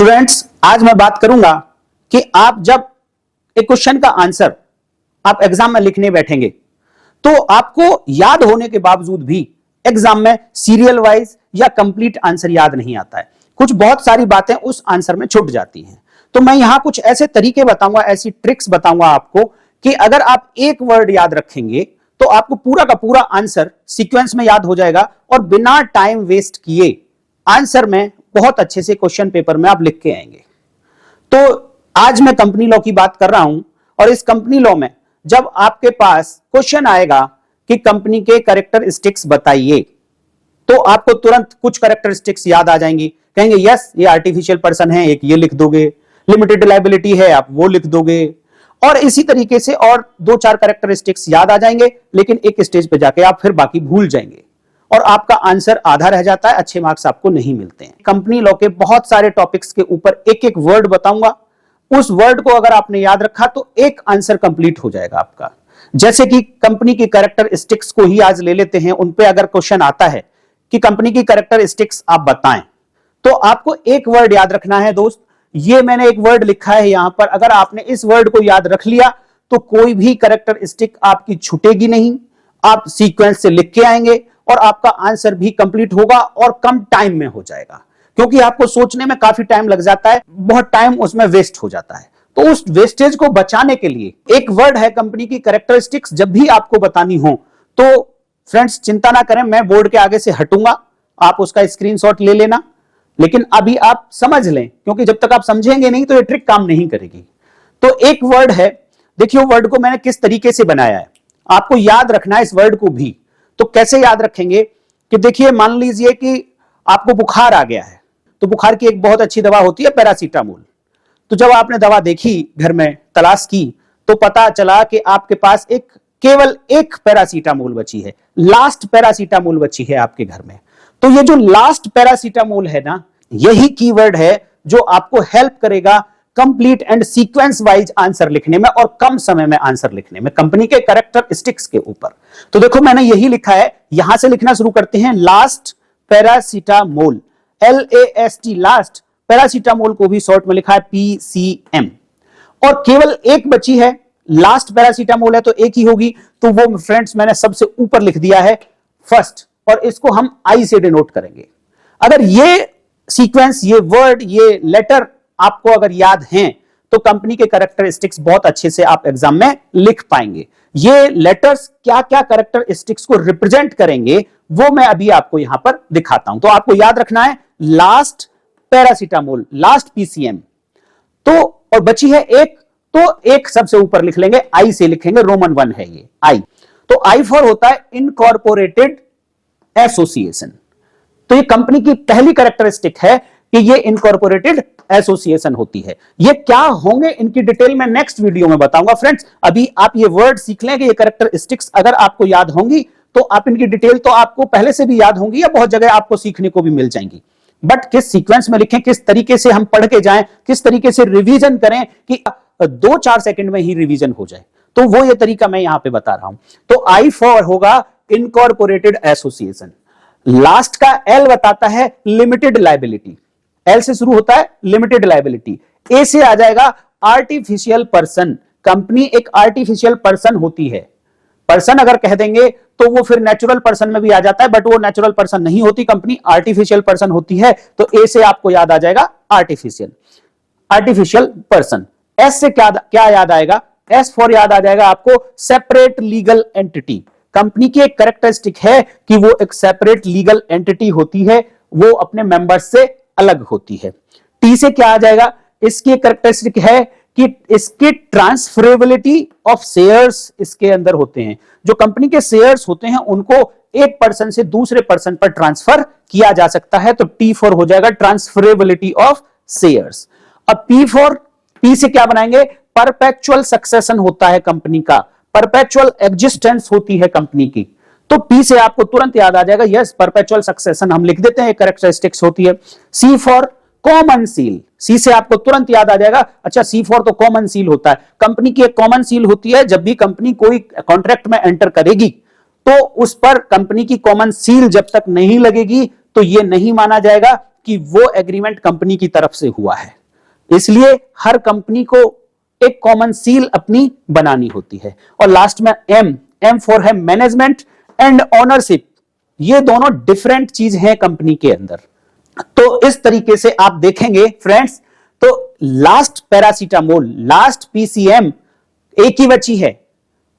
Students, आज मैं बात करूंगा कि आप जब एक क्वेश्चन का आंसर आप एग्जाम में लिखने बैठेंगे तो आपको याद होने के बावजूद भी एग्जाम में सीरियल वाइज या कंप्लीट आंसर याद नहीं आता है। कुछ बहुत सारी बातें उस आंसर में छूट जाती हैं। तो मैं यहां कुछ ऐसे तरीके बताऊंगा, ऐसी ट्रिक्स बताऊंगा आपको कि अगर आप एक वर्ड याद रखेंगे तो आपको पूरा का पूरा आंसर सीक्वेंस में याद हो जाएगा और बिना टाइम वेस्ट किए आंसर में बहुत अच्छे से क्वेश्चन पेपर में आप लिख के आएंगे। तो आज मैं कंपनी लॉ की बात कर रहा हूं और इस कंपनी लॉ में जब आपके पास क्वेश्चन आएगा कि कंपनी के कैरेक्टरिस्टिक्स बताइए, तो आपको तुरंत कुछ कैरेक्टरिस्टिक्स याद आ जाएंगी। कहेंगे यस ये आर्टिफिशियल पर्सन है, एक ये लिख दोगे, लिमिटेड लायबिलिटी है आप वो लिख दोगे, और इसी तरीके से और दो चार कैरेक्टरिस्टिक्स याद आ जाएंगे, लेकिन एक स्टेज पे जाके आप फिर बाकी भूल जाएंगे और आपका आंसर आधा रह जाता है, अच्छे मार्क्स आपको नहीं मिलते हैं। कंपनी लॉ के बहुत सारे टॉपिक्स के ऊपर एक एक वर्ड बताऊंगा, उस वर्ड को अगर आपने याद रखा तो एक आंसर कंप्लीट हो जाएगा आपका। जैसे कि कंपनी की कैरेक्टरिस्टिक्स को ही आज ले लेते हैं, उन पे अगर क्वेश्चन आता है कि कंपनी की कैरेक्टरिस्टिक्स आप बताएं, तो आपको एक वर्ड याद रखना है दोस्त। ये मैंने एक वर्ड लिखा है यहां पर, अगर आपने इस वर्ड को याद रख लिया तो कोई भी कैरेक्टरिस्टिक आपकी छूटेगी नहीं, आप सीक्वेंस से लिख के आएंगे और आपका आंसर भी कंप्लीट होगा और कम टाइम में हो जाएगा, क्योंकि आपको सोचने में काफी टाइम लग जाता है, बहुत टाइम उसमें वेस्ट हो जाता है। तो उस वेस्टेज को बचाने के लिए एक वर्ड है कंपनी की कैरेक्टरिस्टिक्स, जब भी आपको बतानी हो तो फ्रेंड्स चिंता ना करें, मैं बोर्ड के आगे से हटूंगा, आप उसका स्क्रीनशॉट ले लेना, लेकिन अभी आप समझ लें, क्योंकि जब तक आप समझेंगे नहीं तो ये ट्रिक काम नहीं करेगी। तो एक वर्ड है, देखिए वर्ड को मैंने किस तरीके से बनाया है, आपको याद रखना है इस वर्ड को भी। तो कैसे याद रखेंगे कि देखिए मान लीजिए कि आपको बुखार आ गया है, तो बुखार की एक बहुत अच्छी दवा होती है पैरासीटामोल। तो जब आपने दवा देखी, घर में तलाश की, तो पता चला कि आपके पास केवल एक पैरासीटामोल बची है, लास्ट पैरासीटामोल बची है आपके घर में। तो ये जो लास्ट पैरासीटामोल है ना, यही कीवर्ड है जो आपको हेल्प करेगा complete and sequence wise answer लिखने में और कम समय में आंसर लिखने में कंपनी के कैरेक्टरिस्टिक्स के ऊपर। तो देखो मैंने यही लिखा है, यहां से लिखना शुरू करते हैं, last paracetamol, LAST last, paracetamol को भी शॉर्ट में लिखा है PCM, और केवल एक बची है, लास्ट पैरासीटामोल है तो एक ही होगी, तो वो फ्रेंड्स मैंने सबसे ऊपर लिख दिया है फर्स्ट, और इसको हम I से डिनोट करेंगे। अगर ये सीक्वेंस, ये वर्ड, ये लेटर आपको अगर याद हैं तो कंपनी के कैरेक्टरिस्टिक्स बहुत अच्छे से आप एग्जाम में लिख पाएंगे। ये लेटर्स क्या क्या कैरेक्टरिस्टिक्स को रिप्रेजेंट करेंगे वो मैं अभी आपको यहां पर दिखाता हूं। तो आपको याद रखना है लास्ट पैरासीटामोल, लास्ट PCM, तो और बची है एक, तो एक सबसे ऊपर लिख लेंगे, I से लिखेंगे, रोमन 1 है ये I। तो I फॉर होता है इनकॉर्पोरेटेड एसोसिएशन। तो ये कंपनी की पहली कैरेक्टरिस्टिक है कि ये इनकॉर्पोरेटेड एसोसिएशन होती है। ये क्या होंगे इनकी डिटेल में नेक्स्ट वीडियो में बताऊंगा फ्रेंड्स। अभी आप ये वर्ड सीख लें कि ये कैरेक्टरिस्टिक्स अगर आपको याद होंगी तो आप इनकी डिटेल तो आपको पहले से भी याद होंगी या बहुत जगह आपको सीखने को भी मिल जाएंगी, बट किस सीक्वेंस में लिखें, किस तरीके से हम पढ़ के जाएं, किस तरीके से रिवीजन करें कि 2-4 सेकंड में ही रिवीजन हो जाए, तो वो ये तरीका मैं यहां पे बता रहा हूं। तो I फॉर होगा इनकॉर्पोरेटेड एसोसिएशन, लास्ट का L बताता है लिमिटेड लायबिलिटी, L से शुरू होता है लिमिटेड लायबिलिटी, A से आ जाएगा आर्टिफिशियल पर्सन, कंपनी एक आर्टिफिशियल पर्सन होती है। पर्सन अगर कह देंगे तो वो फिर नेचुरल पर्सन में भी आ जाता है, बट वो नेचुरल पर्सन नहीं होती, कंपनी आर्टिफिशियल पर्सन होती है। तो A से आपको याद आ जाएगा आर्टिफिशियल पर्सन। S से क्या याद आएगा, S फॉर याद आ जाएगा आपको सेपरेट लीगल एंटिटी, कंपनी की एक कैरेक्टरिस्टिक है कि वो एक सेपरेट लीगल एंटिटी होती है, वो अपने मेंबर्स से अलग होती है। T से क्या आ जाएगा, इसकी एक कैरेक्टरिस्टिक है कि इसकी ट्रांसफरेबिलिटी ऑफ शेयर्स इसके अंदर होते हैं, जो कंपनी के शेयर्स होते हैं उनको एक पर्सन से दूसरे पर्सन पर ट्रांसफर किया जा सकता है। तो T फॉर हो जाएगा ट्रांसफरेबिलिटी ऑफ शेयर्स। अब P से क्या बनाएंगे, परपेचुअल सक्सेशन होता है कंपनी का, परपेचुअल एग्जिस्टेंस होती है कंपनी की। तो P से आपको तुरंत याद आ जाएगा, यस परपेचुअल सक्सेशन हम लिख देते हैं, कैरेक्टरिस्टिक्स होती है। C for common seal, C से आपको तुरंत याद आ जाएगा, अच्छा C फॉर तो कॉमन सील होता है, कंपनी की एक कॉमन सील होती है, जब भी कंपनी कोई कॉन्ट्रैक्ट में एंटर करेगी तो उस पर कंपनी की कॉमन सील जब तक नहीं लगेगी तो यह नहीं माना जाएगा कि वो एग्रीमेंट कंपनी की तरफ से हुआ है। इसलिए हर कंपनी को एक कॉमन सील अपनी बनानी होती है। और लास्ट में एम फॉर है मैनेजमेंट एंड ओनरशिप। ये दोनों डिफरेंट चीज हैं कंपनी के अंदर। तो इस तरीके से आप देखेंगे फ्रेंड्स, तो लास्ट पैरासीटामोल, लास्ट पीसीएम एक ही बची है,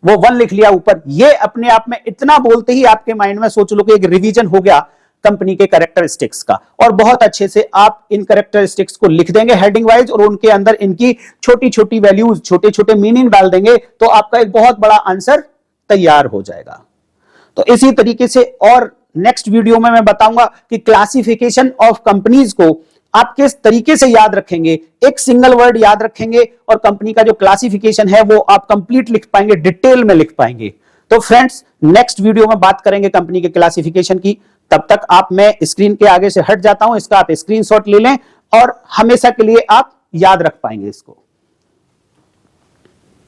वो 1 लिख लिया ऊपर। ये अपने आप में इतना बोलते ही आपके माइंड में सोच लो कि एक रिवीजन हो गया कंपनी के कैरेक्टरिस्टिक्स का। और बहुत अच्छे से आप इन कैरेक्टरिस्टिक्स को लिख देंगे हेडिंग वाइज, और उनके अंदर इनकी छोटी छोटी वैल्यूज, छोटे छोटे मीनिंग डाल देंगे, तो आपका एक बहुत बड़ा आंसर तैयार हो जाएगा। तो इसी तरीके से और नेक्स्ट वीडियो में मैं बताऊंगा कि क्लासिफिकेशन ऑफ कंपनीज को आप किस तरीके से याद रखेंगे, एक सिंगल वर्ड याद रखेंगे और कंपनी का जो क्लासिफिकेशन है वो आप कंप्लीट लिख पाएंगे, डिटेल में लिख पाएंगे। तो फ्रेंड्स, नेक्स्ट वीडियो में बात करेंगे कंपनी के क्लासिफिकेशन की। तब तक मैं स्क्रीन के आगे से हट जाता हूं, इसका आप स्क्रीनशॉट ले लें और हमेशा के लिए आप याद रख पाएंगे इसको।